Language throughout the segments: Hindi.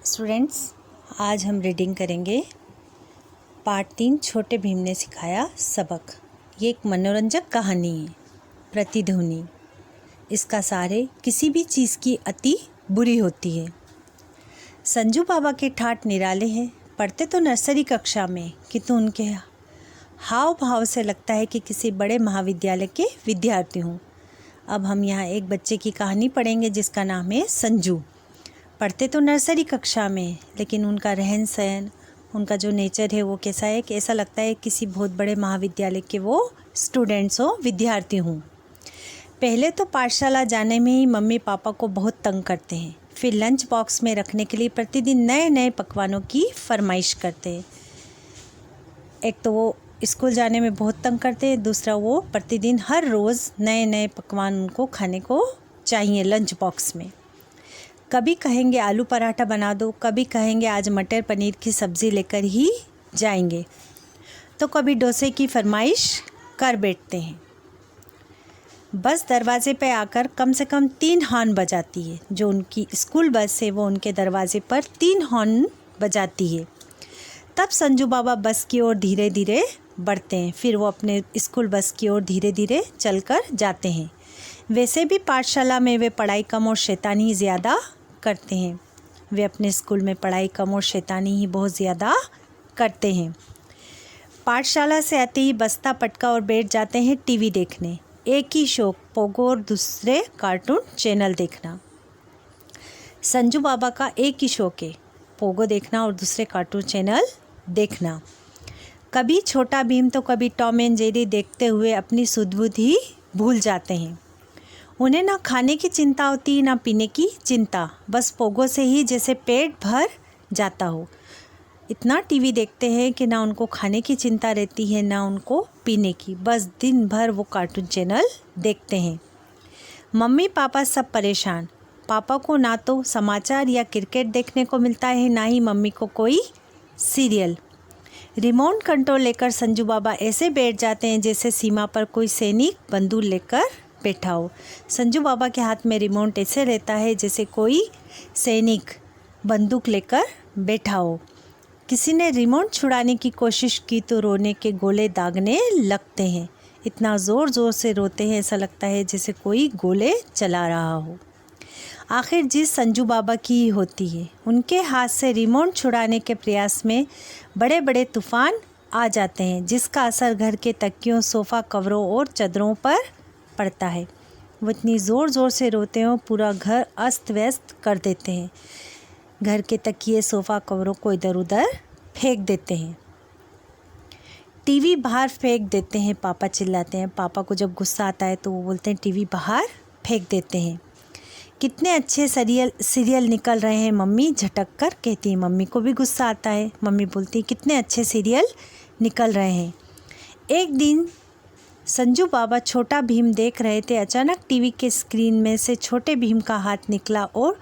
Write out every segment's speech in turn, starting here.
स्टूडेंट्स, आज हम रीडिंग करेंगे पार्ट 3 छोटे भीम ने सिखाया सबक। ये एक मनोरंजक कहानी है। प्रतिध्वनि। इसका सार है, किसी भी चीज़ की अति बुरी होती है। संजू बाबा के ठाठ निराले हैं। पढ़ते तो नर्सरी कक्षा में, किंतु उनके हाव भाव से लगता है कि किसी बड़े महाविद्यालय के विद्यार्थी हों। अब हम यहाँ एक बच्चे की कहानी पढ़ेंगे जिसका नाम है संजू। पढ़ते तो नर्सरी कक्षा में, लेकिन उनका रहन सहन, उनका जो नेचर है वो कैसा है कि ऐसा लगता है किसी बहुत बड़े महाविद्यालय के वो स्टूडेंट्स हो, विद्यार्थी हों। पहले तो पाठशाला जाने में ही मम्मी पापा को बहुत तंग करते हैं। फिर लंच बॉक्स में रखने के लिए प्रतिदिन नए नए पकवानों की फरमाइश करते हैं। एक तो वो स्कूल जाने में बहुत तंग करते हैं, दूसरा वो प्रतिदिन हर रोज़ नए नए पकवान उनको खाने को चाहिए लंच बॉक्स में। कभी कहेंगे आलू पराठा बना दो, कभी कहेंगे आज मटर पनीर की सब्ज़ी लेकर ही जाएंगे, तो कभी डोसे की फरमाइश कर बैठते हैं। बस दरवाजे पे आकर कम से कम 3 हॉर्न बजाती है। जो उनकी स्कूल बस है वो उनके दरवाजे पर 3 हॉर्न बजाती है। तब संजू बाबा बस की ओर धीरे धीरे बढ़ते हैं। फिर वो अपने स्कूल बस की ओर धीरे धीरे चलकर जाते हैं। वैसे भी पाठशाला में वे पढ़ाई कम और शैतानी ज़्यादा करते हैं। वे अपने स्कूल में पढ़ाई कम और शैतानी ही बहुत ज़्यादा करते हैं। पाठशाला से आते ही बस्ता पटका और बैठ जाते हैं टीवी देखने। एक ही शौक, पोगो और दूसरे कार्टून चैनल देखना। संजू बाबा का एक ही शौक है, पोगो देखना और दूसरे कार्टून चैनल देखना। कभी छोटा भीम तो कभी टॉम एंड जेरी देखते हुए अपनी सुध बुध ही भूल जाते हैं। उन्हें ना खाने की चिंता होती, ना पीने की चिंता। बस पोगो से ही जैसे पेट भर जाता हो। इतना टीवी देखते हैं कि ना उनको खाने की चिंता रहती है, ना उनको पीने की। बस दिन भर वो कार्टून चैनल देखते हैं। मम्मी पापा सब परेशान। पापा को ना तो समाचार या क्रिकेट देखने को मिलता है, ना ही मम्मी को कोई सीरियल। रिमोट कंट्रोल लेकर संजू बाबा ऐसे बैठ जाते हैं जैसे सीमा पर कोई सैनिक बंदूक लेकर बैठा हो। संजू बाबा के हाथ में रिमोट ऐसे रहता है जैसे कोई सैनिक बंदूक लेकर बैठा हो। किसी ने रिमोट छुड़ाने की कोशिश की तो रोने के गोले दागने लगते हैं। इतना ज़ोर ज़ोर से रोते हैं, ऐसा लगता है जैसे कोई गोले चला रहा हो। आखिर जिद संजू बाबा की ही होती है। उनके हाथ से रिमोट छुड़ाने के प्रयास में बड़े बड़े तूफान आ जाते हैं, जिसका असर घर के तकियों, सोफ़ा कवरों और चादरों पर पड़ता है। वो इतनी ज़ोर ज़ोर से रोते हो, पूरा घर अस्त व्यस्त कर देते हैं। घर के तकिए, सोफ़ा कवरों को इधर उधर फेंक देते हैं। टीवी बाहर फेंक देते हैं। पापा चिल्लाते हैं। पापा को जब गुस्सा आता है तो वो बोलते हैं टीवी बाहर फेंक देते हैं। कितने अच्छे सीरियल निकल रहे हैं मम्मी, झटक कर कहती है। मम्मी को भी गुस्सा आता है। मम्मी बोलती है कितने अच्छे सीरियल निकल रहे हैं। एक दिन संजू बाबा छोटा भीम देख रहे थे। अचानक टीवी के स्क्रीन में से छोटे भीम का हाथ निकला और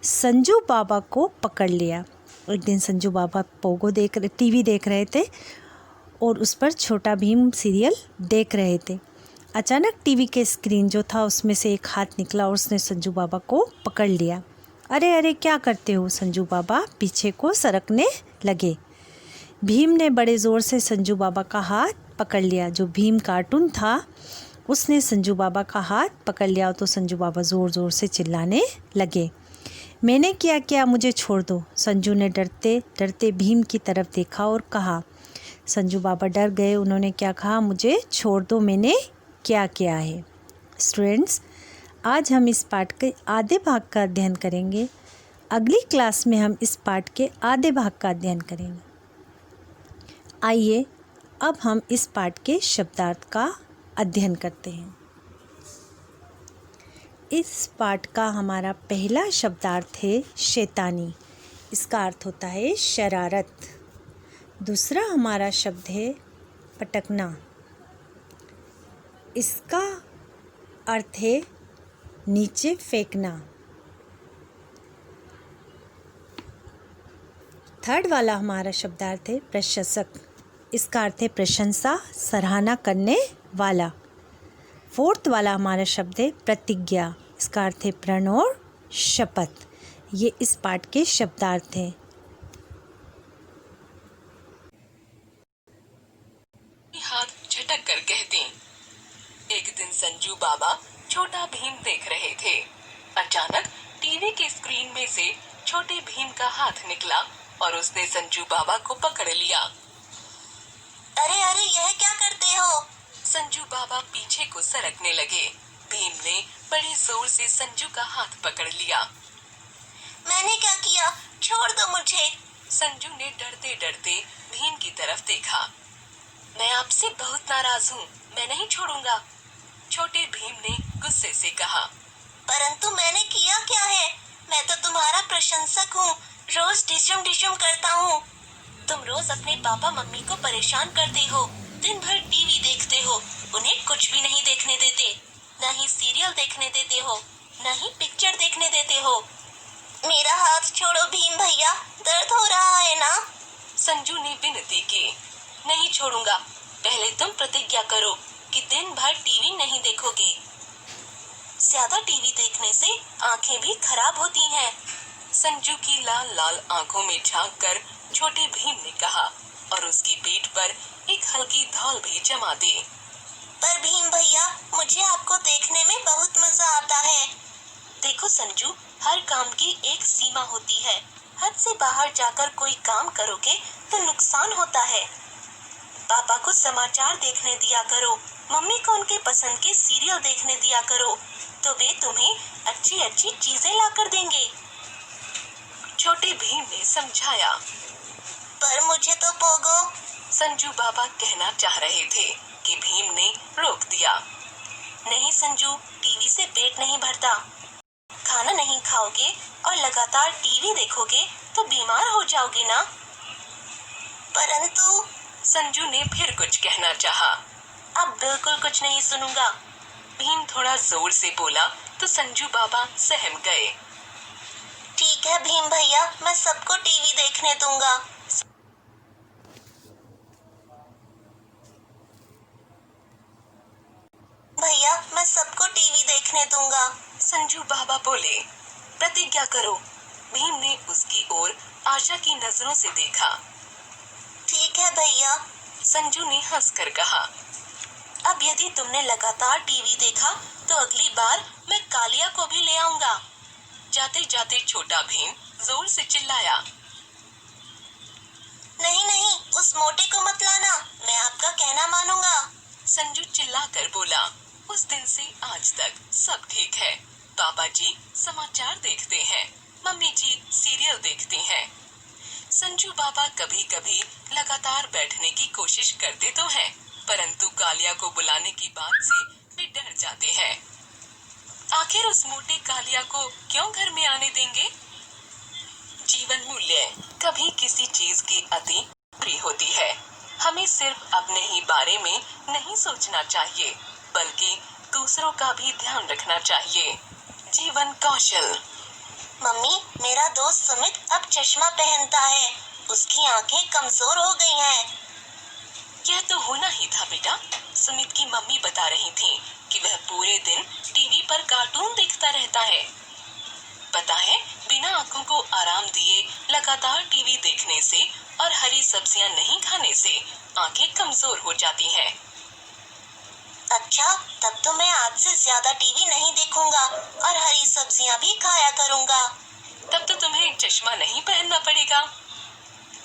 संजू बाबा को पकड़ लिया। एक दिन संजू बाबा टीवी देख रहे थे और उस पर छोटा भीम सीरियल देख रहे थे। अचानक टीवी के स्क्रीन जो था उसमें से एक हाथ निकला और उसने संजू बाबा को पकड़ लिया। अरे अरे क्या करते हो? संजू बाबा पीछे को सरकने लगे। भीम ने बड़े ज़ोर से संजू बाबा का हाथ पकड़ लिया। जो भीम कार्टून था उसने संजू बाबा का हाथ पकड़ लिया तो संजू बाबा ज़ोर ज़ोर से चिल्लाने लगे। मैंने क्या, मुझे छोड़ दो। संजू ने डरते डरते भीम की तरफ देखा और कहा। संजू बाबा डर गए। उन्होंने क्या कहा? मुझे छोड़ दो, मैंने क्या किया है। स्टूडेंट्स, आज हम इस पाठ के आधे भाग का अध्ययन करेंगे। अगली क्लास में हम इस पाठ के आधे भाग का अध्ययन करेंगे। आइए अब हम इस पाठ के शब्दार्थ का अध्ययन करते हैं। इस पाठ का हमारा पहला शब्दार्थ है शैतानी। इसका अर्थ होता है शरारत। दूसरा हमारा शब्द है पटकना। इसका अर्थ है नीचे फेंकना। थर्ड वाला हमारा शब्दार्थ है प्रशंसक। इसका अर्थ है प्रशंसा, सराहना करने वाला। फोर्थ वाला हमारा शब्द है प्रतिज्ञा। इसका अर्थ है प्रण और शपथ। ये इस पाठ के शब्दार्थ हैं। हाथ झटक कर कहते, एक दिन संजू बाबा छोटा भीम देख रहे थे। अचानक टीवी के स्क्रीन में से छोटे भीम का हाथ निकला और उसने संजू बाबा को पकड़ लिया। अरे अरे, यह क्या करते हो? संजू बाबा पीछे को सरकने लगे। भीम ने बड़े जोर से संजू का हाथ पकड़ लिया। मैंने क्या किया? छोड़ दो मुझे। संजू ने डरते डरते भीम की तरफ देखा। मैं आपसे बहुत नाराज हूँ, मैं नहीं छोड़ूंगा, छोटे भीम ने गुस्से से कहा। परंतु मैंने किया क्या है? मैं तो तुम्हारा प्रशंसक हूँ, रोज डिशम डिशम करता हूँ। तुम रोज अपने पापा मम्मी को परेशान करते हो, दिन भर टीवी देखते हो, उन्हें कुछ भी नहीं देखने देते, न ही सीरियल देखने देते हो, न ही पिक्चर देखने देते हो। मेरा हाथ छोड़ो भीम भैया, दर्द हो रहा है ना? संजू ने विनती की। नहीं छोड़ूंगा, पहले तुम प्रतिज्ञा करो कि दिन भर टीवी नहीं देखोगे। ज्यादा टीवी देखने से आंखें भी खराब होती हैं। संजू की लाल लाल आंखों में झांक कर छोटे भीम ने कहा और उसकी पीठ पर एक हल्की धौल भी जमा दी। पर भीम भैया, मुझे आपको देखने में बहुत मजा आता है। देखो संजू, हर काम की एक सीमा होती है। हद से बाहर जाकर कोई काम करोगे तो नुकसान होता है। पापा को समाचार देखने दिया करो, मम्मी को उनके पसंद के सीरियल देखने दिया करो, तो वे तुम्हें अच्छी अच्छी चीजें लाकर देंगे। छोटे भीम ने समझाया। पर मुझे तो पोगो। संजू बाबा कहना चाह रहे थे कि भीम ने रोक दिया। नहीं संजू, टीवी से पेट नहीं भरता। खाना नहीं खाओगे और लगातार टीवी देखोगे तो बीमार हो जाओगे ना। परंतु संजू ने फिर कुछ कहना चाहा। अब बिल्कुल कुछ नहीं सुनूंगा। भीम थोड़ा जोर से बोला तो संजू बाबा सहम गए। ठीक है भीम भैया, मैं सबको टीवी देखने दूंगा। भैया, मैं सबको टीवी देखने दूंगा। संजू बाबा बोले। प्रतिज्ञा करो। भीम ने उसकी ओर आशा की नजरों से देखा। ठीक है भैया। संजू ने हंसकर कहा। अब यदि तुमने लगातार टीवी देखा तो अगली बार मैं कालिया को भी ले आऊंगा। जाते जाते छोटा भीम जोर से चिल्लाया। नहीं नहीं, उस मोटे को मत लाना, मैं आपका कहना मानूंगा। संजू चिल्लाकर बोला। उस दिन से आज तक सब ठीक है। पापा जी समाचार देखते हैं, मम्मी जी सीरियल देखते हैं। संजू बाबा कभी कभी लगातार बैठने की कोशिश करते तो हैं, परंतु कालिया को बुलाने की बात से वे डर जाते हैं। आखिर उस मोटे कालिया को क्यों घर में आने देंगे? जीवन मूल्य। कभी किसी चीज की अति बुरी होती है। हमें सिर्फ अपने ही बारे में नहीं सोचना चाहिए, बल्कि दूसरों का भी ध्यान रखना चाहिए। जीवन कौशल। मम्मी, मेरा दोस्त सुमित अब चश्मा पहनता है, उसकी आंखें कमजोर हो गई हैं। यह तो होना ही था बेटा। सुमित की मम्मी बता रही थी कि वह पूरे दिन टीवी पर कार्टून देखता रहता है। पता है, बिना आंखों को आराम दिए लगातार टीवी देखने से और हरी सब्जियां नहीं खाने से आंखें कमजोर हो जाती हैं। अच्छा, तब तो मैं आज से ज्यादा टीवी नहीं देखूंगा और हरी सब्जियां भी खाया करूंगा। तब तो तुम्हें चश्मा नहीं पहनना पड़ेगा।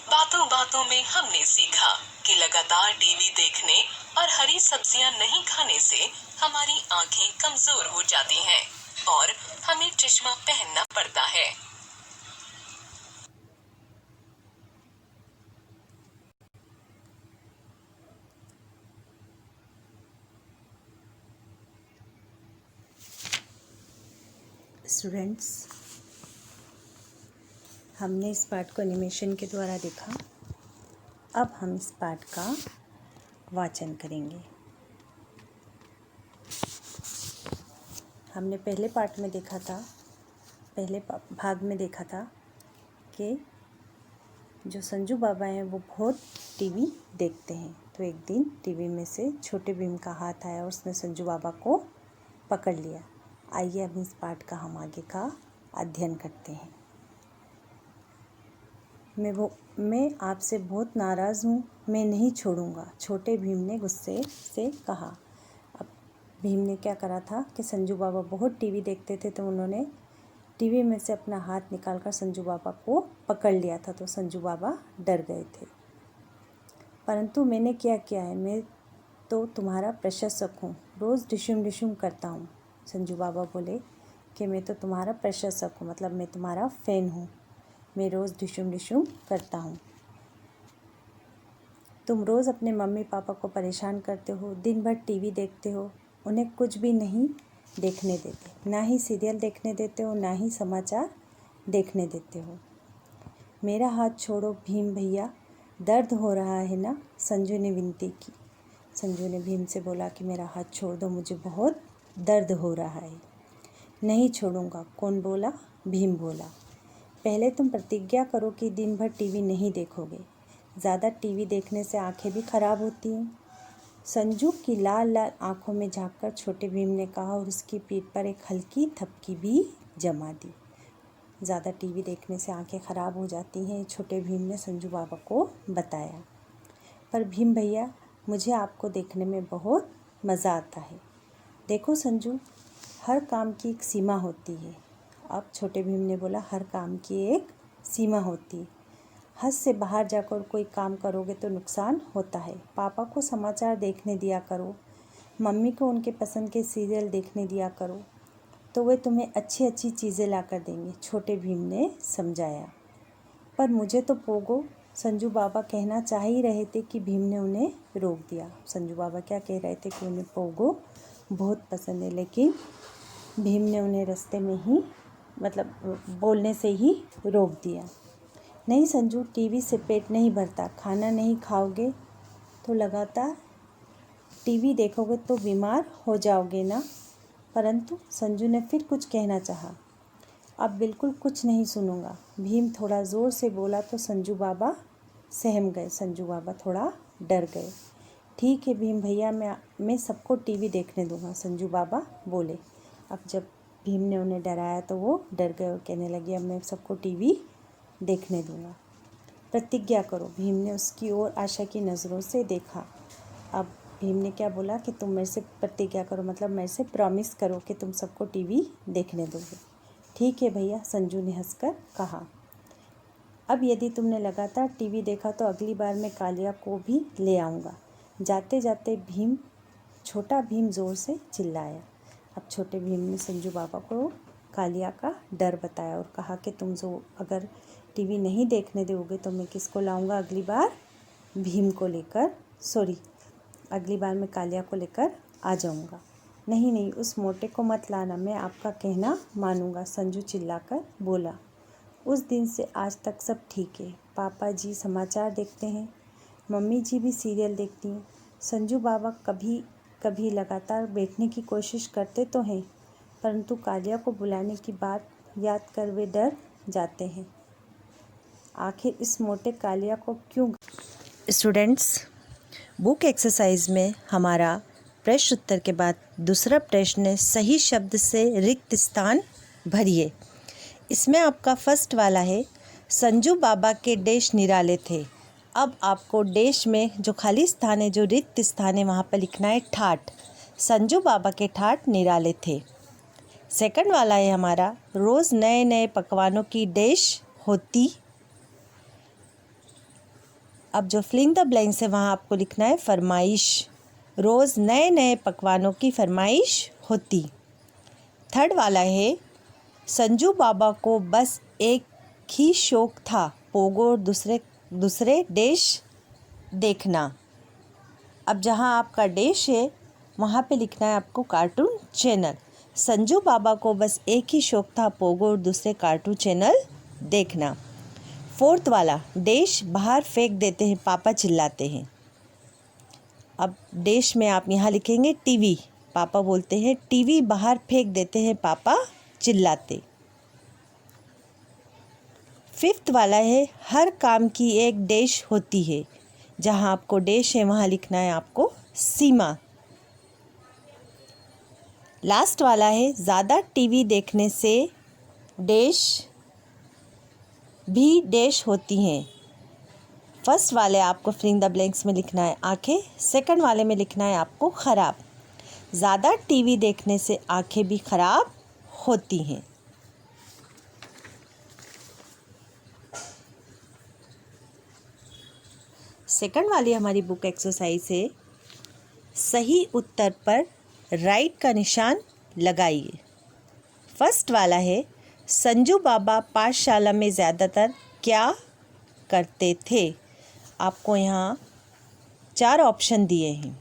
बातों बातों में हमने सीखा कि लगातार टीवी देखने और हरी सब्जियां नहीं खाने से हमारी आंखें कमजोर हो जाती हैं और हमें चश्मा पहनना पड़ता है। स्टूडेंट्स, हमने इस पाठ को एनिमेशन के द्वारा देखा। अब हम इस पाठ का वाचन करेंगे। हमने पहले पाठ में देखा था, पहले भाग में देखा था कि जो संजू बाबा हैं वो बहुत टीवी देखते हैं। तो एक दिन टीवी में से छोटे भीम का हाथ आया और उसने संजू बाबा को पकड़ लिया। आइए अब इस पाठ का हम आगे का अध्ययन करते हैं। मैं आपसे बहुत नाराज़ हूँ, मैं नहीं छोड़ूंगा, छोटे भीम ने गुस्से से कहा। अब भीम ने क्या करा था कि संजू बाबा बहुत टीवी देखते थे, तो उन्होंने टीवी में से अपना हाथ निकालकर संजू बाबा को पकड़ लिया था, तो संजू बाबा डर गए थे। परंतु मैंने क्या किया है, मैं तो तुम्हारा प्रशंसक हूँ, रोज़ डिशुम डिशुम करता हूँ। संजू बाबा बोले कि मैं तो तुम्हारा प्रशंसक हूँ, मतलब मैं तुम्हारा फ़ैन हूँ, मैं रोज़ डिशुम डिशुम करता हूँ। तुम रोज़ अपने मम्मी पापा को परेशान करते हो, दिन भर टीवी देखते हो, उन्हें कुछ भी नहीं देखने देते, ना ही सीरियल देखने देते हो, ना ही समाचार देखने देते हो। मेरा हाथ छोड़ो भीम भैया, दर्द हो रहा है ना, संजू ने विनती की। संजू ने भीम से बोला कि मेरा हाथ छोड़ दो, मुझे बहुत दर्द हो रहा है। नहीं छोड़ूंगा। कौन बोला? भीम बोला। पहले तुम प्रतिज्ञा करो कि दिन भर टीवी नहीं देखोगे, ज़्यादा टीवी देखने से आंखें भी खराब होती हैं। संजू की लाल लाल आंखों में झांककर छोटे भीम ने कहा और उसकी पीठ पर एक हल्की थपकी भी जमा दी। ज़्यादा टीवी देखने से आंखें ख़राब हो जाती हैं, छोटे भीम ने संजू बाबा को बताया। पर भीम भैया, मुझे आपको देखने में बहुत मज़ा आता है। देखो संजू, हर काम की एक सीमा होती है। अब छोटे भीम ने बोला, हर काम की एक सीमा होती है। हद से बाहर जाकर कोई काम करोगे तो नुकसान होता है। पापा को समाचार देखने दिया करो, मम्मी को उनके पसंद के सीरियल देखने दिया करो, तो वे तुम्हें अच्छी अच्छी चीज़ें ला कर देंगे, छोटे भीम ने समझाया। पर मुझे तो पोगो, संजू बाबा कहना चाह ही रहे थे कि भीम ने उन्हें रोक दिया। संजू बाबा क्या कह रहे थे कि उन्हें पोगो बहुत पसंद है, लेकिन भीम ने उन्हें रास्ते में ही बोलने से ही रोक दिया। नहीं संजू, टीवी से पेट नहीं भरता, खाना नहीं खाओगे तो लगातार टीवी देखोगे तो बीमार हो जाओगे ना। परंतु संजू ने फिर कुछ कहना चाहा। अब बिल्कुल कुछ नहीं सुनूंगा, भीम थोड़ा ज़ोर से बोला तो संजू बाबा सहम गए, संजू बाबा थोड़ा डर गए। ठीक है भीम भैया, मैं सबको टीवी देखने दूंगा, संजू बाबा बोले। अब जब भीम ने उन्हें डराया तो वो डर गए और कहने लगे, अब मैं सबको टीवी देखने दूंगा। प्रतिज्ञा करो। भीम ने उसकी ओर आशा की नज़रों से देखा। अब भीम ने क्या बोला कि तुम मेरे से प्रतिज्ञा करो, मतलब मेरे से प्रॉमिस करो कि तुम सबको टीवी देखने दोगे। ठीक है भैया, संजू ने हंसकर कहा। अब यदि तुमने लगातार टीवी देखा तो अगली बार मैं कालिया को भी ले आऊँगा। जाते जाते छोटा भीम ज़ोर से चिल्लाया। अब छोटे भीम ने संजू बाबा को कालिया का डर बताया और कहा कि तुम जो अगर टीवी नहीं देखने दोगे तो मैं किसको लाऊंगा अगली बार? भीम को लेकर, अगली बार मैं कालिया को लेकर आ जाऊंगा। नहीं नहीं, उस मोटे को मत लाना, मैं आपका कहना मानूंगा, संजू चिल्लाकर बोला। उस दिन से आज तक सब ठीक है। पापा जी समाचार देखते हैं, मम्मी जी भी सीरियल देखती हैं। संजू बाबा कभी कभी लगातार बैठने की कोशिश करते तो हैं, परंतु कालिया को बुलाने की बात याद कर वे डर जाते हैं। आखिर इस मोटे कालिया को क्यों? स्टूडेंट्स, बुक एक्सरसाइज में हमारा प्रश्न उत्तर के बाद दूसरा प्रश्न है, सही शब्द से रिक्त स्थान भरिए। इसमें आपका फर्स्ट वाला है, संजू बाबा के डैश निराले थे। अब आपको डैश में जो खाली स्थान है, जो रिक्त स्थान है, वहाँ पर लिखना है ठाठ। संजू बाबा के ठाठ निराले थे। सेकंड वाला है हमारा, रोज़ नए नए पकवानों की डैश होती। अब जो फिलिंग द ब्लैंक्स है वहाँ आपको लिखना है फरमाइश। रोज़ नए नए पकवानों की फरमाइश होती। थर्ड वाला है, संजू बाबा को बस एक ही शौक था, पोगो और दूसरे डैश देखना। अब जहाँ आपका डैश है वहाँ पे लिखना है आपको कार्टून चैनल। संजू बाबा को बस एक ही शौक था, पोगो और दूसरे कार्टून चैनल देखना। फोर्थ वाला, डैश बाहर फेंक देते हैं, पापा चिल्लाते हैं। अब डैश में आप यहाँ लिखेंगे टीवी, पापा बोलते हैं टीवी बाहर फेंक देते हैं, पापा चिल्लाते। फिफ्थ वाला है, हर काम की एक डैश होती है। जहाँ आपको डैश है वहाँ लिखना है आपको सीमा। लास्ट वाला है, ज़्यादा टीवी देखने से डैश भी डैश होती हैं। फर्स्ट वाले आपको फिलिंग द ब्लैंक्स में लिखना है आँखें, सेकंड वाले में लिखना है आपको ख़राब। ज़्यादा टीवी देखने से आँखें भी ख़राब होती हैं। सेकंड वाली हमारी बुक एक्सरसाइज है, सही उत्तर पर राइट का निशान लगाइए। फर्स्ट वाला है, संजू बाबा पाठशाला में ज़्यादातर क्या करते थे। आपको यहाँ 4 ऑप्शन दिए हैं,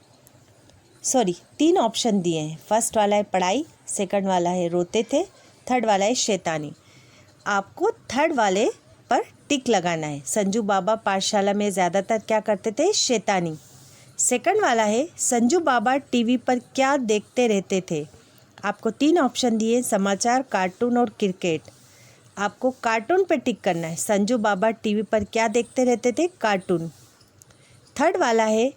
3 ऑप्शन दिए हैं। फर्स्ट वाला है पढ़ाई, सेकंड वाला है रोते थे, थर्ड वाला है शैतानी। आपको थर्ड वाले पर टिक लगाना है। संजू बाबा पाठशाला में ज़्यादातर क्या करते थे, शैतानी। सेकंड वाला है संजू बाबा टीवी पर क्या देखते रहते थे। आपको 3 ऑप्शन दिए, समाचार, कार्टून और क्रिकेट। आपको कार्टून पर टिक करना है। संजू बाबा टीवी पर क्या देखते रहते थे, कार्टून। थर्ड वाला है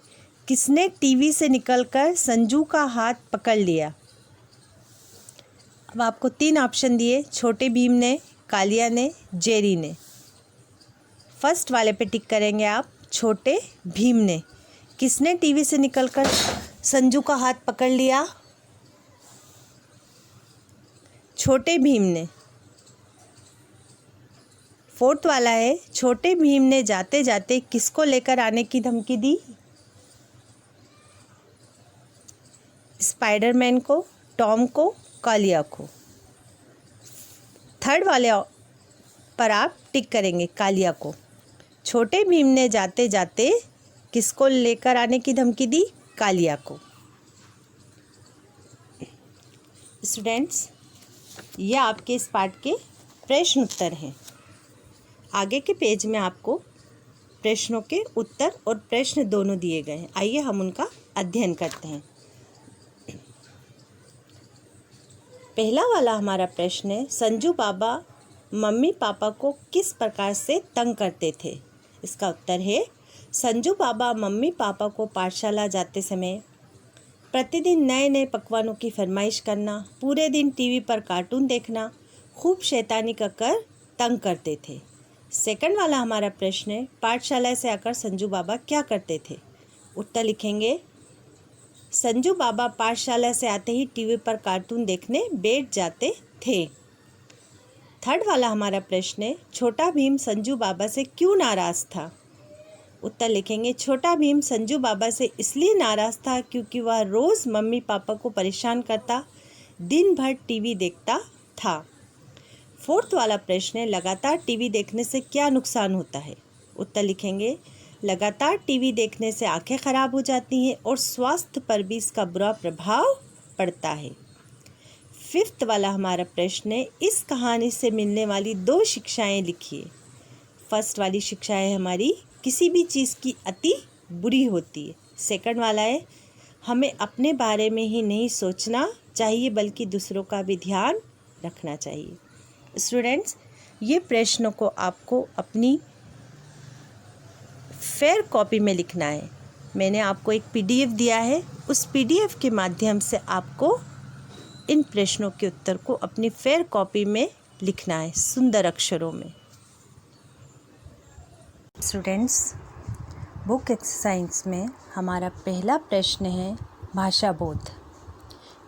किसने टीवी से निकलकर संजू का हाथ पकड़ लिया। अब आपको 3 ऑप्शन दिए, छोटे भीम ने, कालिया ने, जेरी ने। फर्स्ट वाले पे टिक करेंगे आप, छोटे भीम ने। किसने टीवी से निकलकर संजू का हाथ पकड़ लिया, छोटे भीम ने। फोर्थ वाला है छोटे भीम ने जाते जाते किसको लेकर आने की धमकी दी, स्पाइडरमैन को, टॉम को, कालिया को। थर्ड वाले पर आप टिक करेंगे, कालिया को। छोटे भीम ने जाते जाते किसको लेकर आने की धमकी दी, कालिया को। स्टूडेंट्स, यह आपके इस पाठ के प्रश्न उत्तर हैं। आगे के पेज में आपको प्रश्नों के उत्तर और प्रश्न दोनों दिए गए हैं। आइए हम उनका अध्ययन करते हैं। पहला वाला हमारा प्रश्न है, संजू बाबा मम्मी पापा को किस प्रकार से तंग करते थे। इसका उत्तर है, संजू बाबा मम्मी पापा को पाठशाला जाते समय प्रतिदिन नए नए पकवानों की फरमाइश करना, पूरे दिन टीवी पर कार्टून देखना, खूब शैतानी कर तंग करते थे। सेकंड वाला हमारा प्रश्न है, पाठशाला से आकर संजू बाबा क्या करते थे। उत्तर लिखेंगे, संजू बाबा पाठशाला से आते ही टीवी पर कार्टून देखने बैठ जाते थे। थर्ड वाला हमारा प्रश्न है, छोटा भीम संजू बाबा से क्यों नाराज़ था। उत्तर लिखेंगे, छोटा भीम संजू बाबा से इसलिए नाराज़ था क्योंकि वह रोज़ मम्मी पापा को परेशान करता, दिन भर टीवी देखता था। फोर्थ वाला प्रश्न है, लगातार टीवी देखने से क्या नुकसान होता है। उत्तर लिखेंगे, लगातार टीवी देखने से आंखें ख़राब हो जाती हैं और स्वास्थ्य पर भी इसका बुरा प्रभाव पड़ता है। फिफ्थ वाला हमारा प्रश्न है, इस कहानी से मिलने वाली 2 शिक्षाएं लिखिए। फर्स्ट वाली शिक्षा है हमारी, किसी भी चीज़ की अति बुरी होती है। सेकंड वाला है, हमें अपने बारे में ही नहीं सोचना चाहिए बल्कि दूसरों का भी ध्यान रखना चाहिए। स्टूडेंट्स, ये प्रश्नों को आपको अपनी फेयर कॉपी में लिखना है। मैंने आपको एक PDF दिया है, उस PDF के माध्यम से आपको इन प्रश्नों के उत्तर को अपनी फेयर कॉपी में लिखना है, सुंदर अक्षरों में। स्टूडेंट्स, बुक एक्सरसाइज में हमारा पहला प्रश्न है भाषा बोध।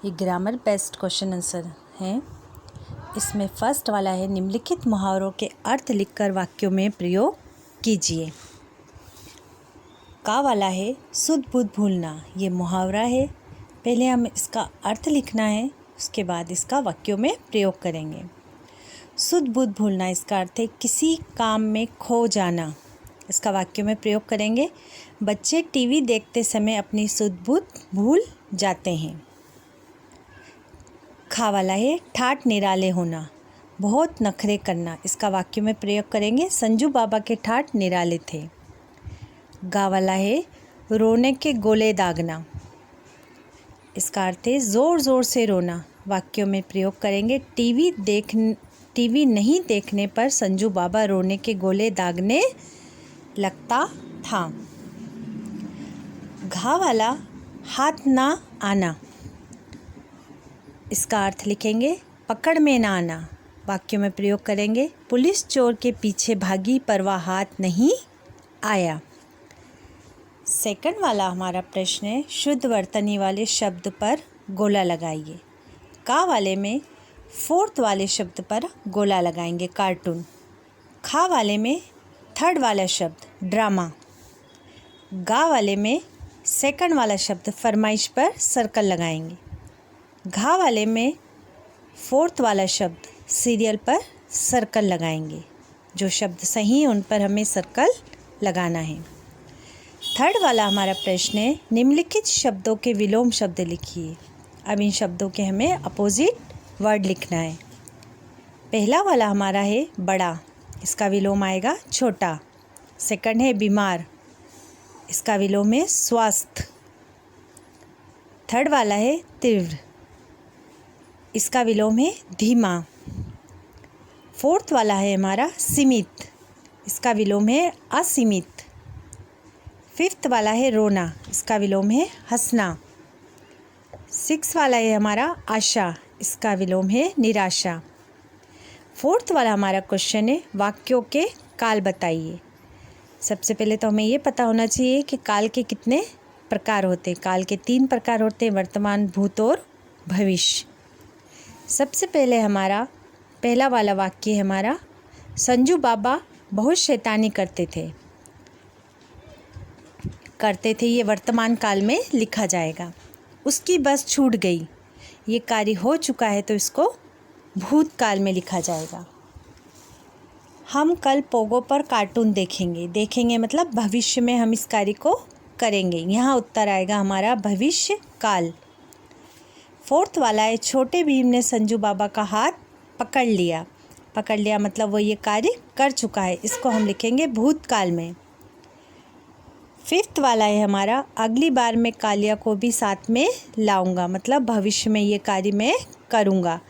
ये ग्रामर बेस्ड क्वेश्चन आंसर हैं। इसमें फर्स्ट वाला है, निम्नलिखित मुहावरों के अर्थ लिखकर वाक्यों में प्रयोग कीजिए। का वाला है, सुध बुध भूलना। ये मुहावरा है। पहले हम इसका अर्थ लिखना है, उसके बाद इसका वाक्यों में प्रयोग करेंगे। सुध बुध भूलना, इसका अर्थ है किसी काम में खो जाना। इसका वाक्यों में प्रयोग करेंगे, बच्चे टीवी देखते समय अपनी सुध बुध भूल जाते हैं। खा वाला है, ठाठ निराले होना, बहुत नखरे करना। इसका वाक्यों में प्रयोग करेंगे, संजू बाबा के ठाठ निराले थे। गा वाला है, रोने के गोले दागना। इसका अर्थ है ज़ोर ज़ोर से रोना। वाक्यों में प्रयोग करेंगे, टीवी नहीं देखने पर संजू बाबा रोने के गोले दागने लगता था। घा वाला, हाथ ना आना। इसका अर्थ लिखेंगे, पकड़ में ना आना। वाक्यों में प्रयोग करेंगे। पुलिस चोर के पीछे भागी पर वह हाथ नहीं आया। सेकंड वाला हमारा प्रश्न है, शुद्ध वर्तनी वाले शब्द पर गोला लगाइए। का वाले में फोर्थ वाले शब्द पर गोला लगाएंगे, कार्टून। खा वाले में थर्ड वाला शब्द ड्रामा। गा वाले में सेकंड वाला शब्द फरमाइश पर सर्कल लगाएंगे। घा वाले में फोर्थ वाला शब्द सीरियल पर सर्कल लगाएंगे। जो शब्द सही हैं उन पर हमें सर्कल लगाना है। थर्ड वाला हमारा प्रश्न है, निम्नलिखित शब्दों के विलोम शब्द लिखिए। अब इन शब्दों के हमें अपोजिट वर्ड लिखना है। पहला वाला हमारा है बड़ा, इसका विलोम आएगा छोटा। सेकंड है बीमार, इसका विलोम है स्वास्थ्य। थर्ड वाला है तीव्र, इसका विलोम है धीमा। फोर्थ वाला है हमारा सीमित, इसका विलोम है असीमित। फिफ्थ वाला है रोना, इसका विलोम है हंसना। सिक्स वाला है हमारा आशा, इसका विलोम है निराशा। फोर्थ वाला हमारा क्वेश्चन है वाक्यों के काल बताइए। सबसे पहले तो हमें ये पता होना चाहिए कि काल के कितने प्रकार होते हैं। काल के 3 प्रकार होते हैं, वर्तमान, भूत और भविष्य। सबसे पहले हमारा पहला वाला वाक्य है हमारा, संजू बाबा बहुत शैतानी करते थे, ये वर्तमान काल में लिखा जाएगा। उसकी बस छूट गई, ये कार्य हो चुका है तो इसको भूतकाल में लिखा जाएगा। हम कल पोगो पर कार्टून देखेंगे मतलब भविष्य में हम इस कार्य को करेंगे। यहाँ उत्तर आएगा हमारा भविष्य काल। फोर्थ वाला है, छोटे भीम ने संजू बाबा का हाथ पकड़ लिया मतलब वो ये कार्य कर चुका है, इसको हम लिखेंगे भूतकाल में। फिफ्थ वाला है हमारा, अगली बार मैं कालिया को भी साथ में लाऊंगा मतलब भविष्य में ये कार्य मैं करूँगा,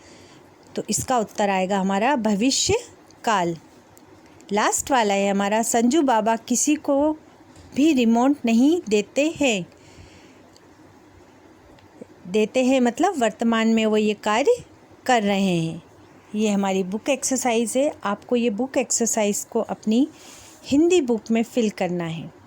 तो इसका उत्तर आएगा हमारा भविष्य काल। लास्ट वाला है हमारा, संजू बाबा किसी को भी रिमोट नहीं देते हैं मतलब वर्तमान में वो ये कार्य कर रहे हैं। ये हमारी बुक एक्सरसाइज है। आपको ये बुक एक्सरसाइज को अपनी हिंदी बुक में फिल करना है।